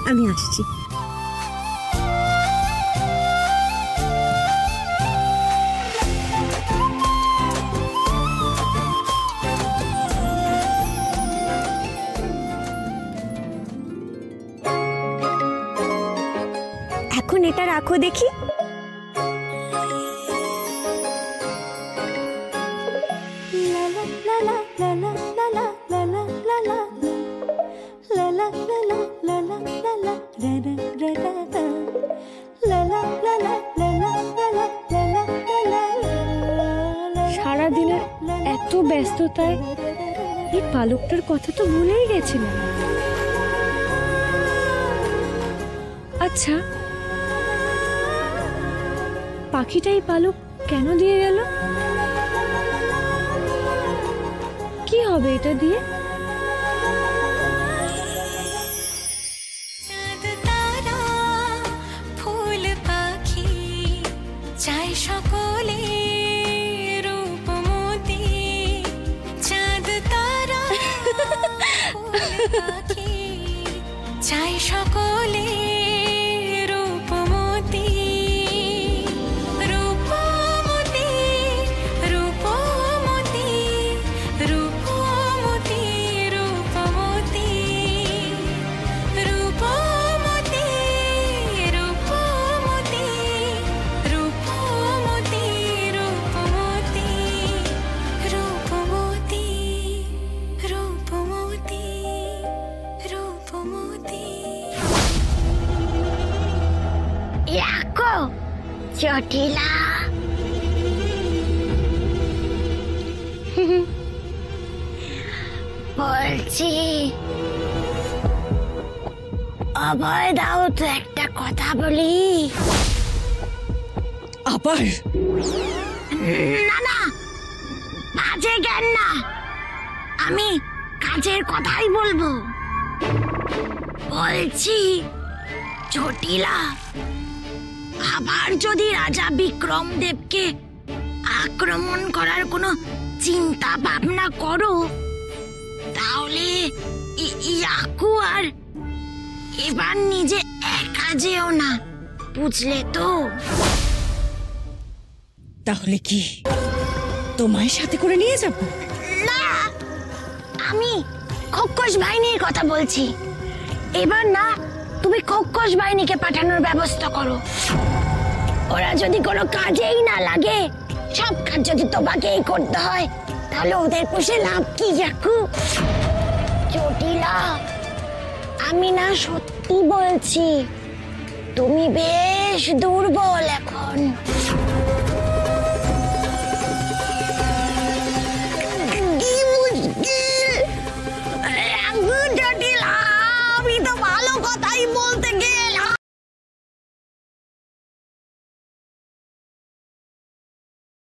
আমি আসছি। এখন এটা রাখো দেখি। সারাদিনের এত ব্যস্ততায় এই পালকটার কথা তো ভুলেই গেছিলাম। আচ্ছা, পাখিটাই পালক কেন দিয়ে গেল? কি হবে এটা দিয়ে? চাই সকলে রূপমতি, রূপমতি, রূপমতি, রূপমতি, রূপমতি, রূপমতি, রূপমতি, রূপমতি, রূপমতি, রূপমতি, রূপমতি, রূপমতি। রাখো জটিলা। বলছি অভয় দাও তো, একটা কথা বলি। আবার? না না, বাজে জ্ঞান না, আমি কাজের কথাই বলবো। বলছি জটিলা, আবার যদি রাজা বিক্রমদেবকে আক্রমণ করার কোনো চিন্তা ভাবনা করো, তাহলে ইয়াকু আর এবার নিজে একা যেও না, বুঝলে তো? তাহলে কি তোমায় সাথে করে নিয়ে যাব? না, আমি খোকস বাহিনীর কথা বলছি। এবার না, তুমি খোকস বাহিনীকে পাঠানোর ব্যবস্থা করো। ওরা যদি কোনো কাজেই না লাগে, সব কাজ যদি তোমাকেই করতে হয়, তাহলে ওদের পুষে লাভ কি ইয়াকু? জটিলা, আমি না সত্যি বলছি, তুমি বেশ দুর্বল এখন।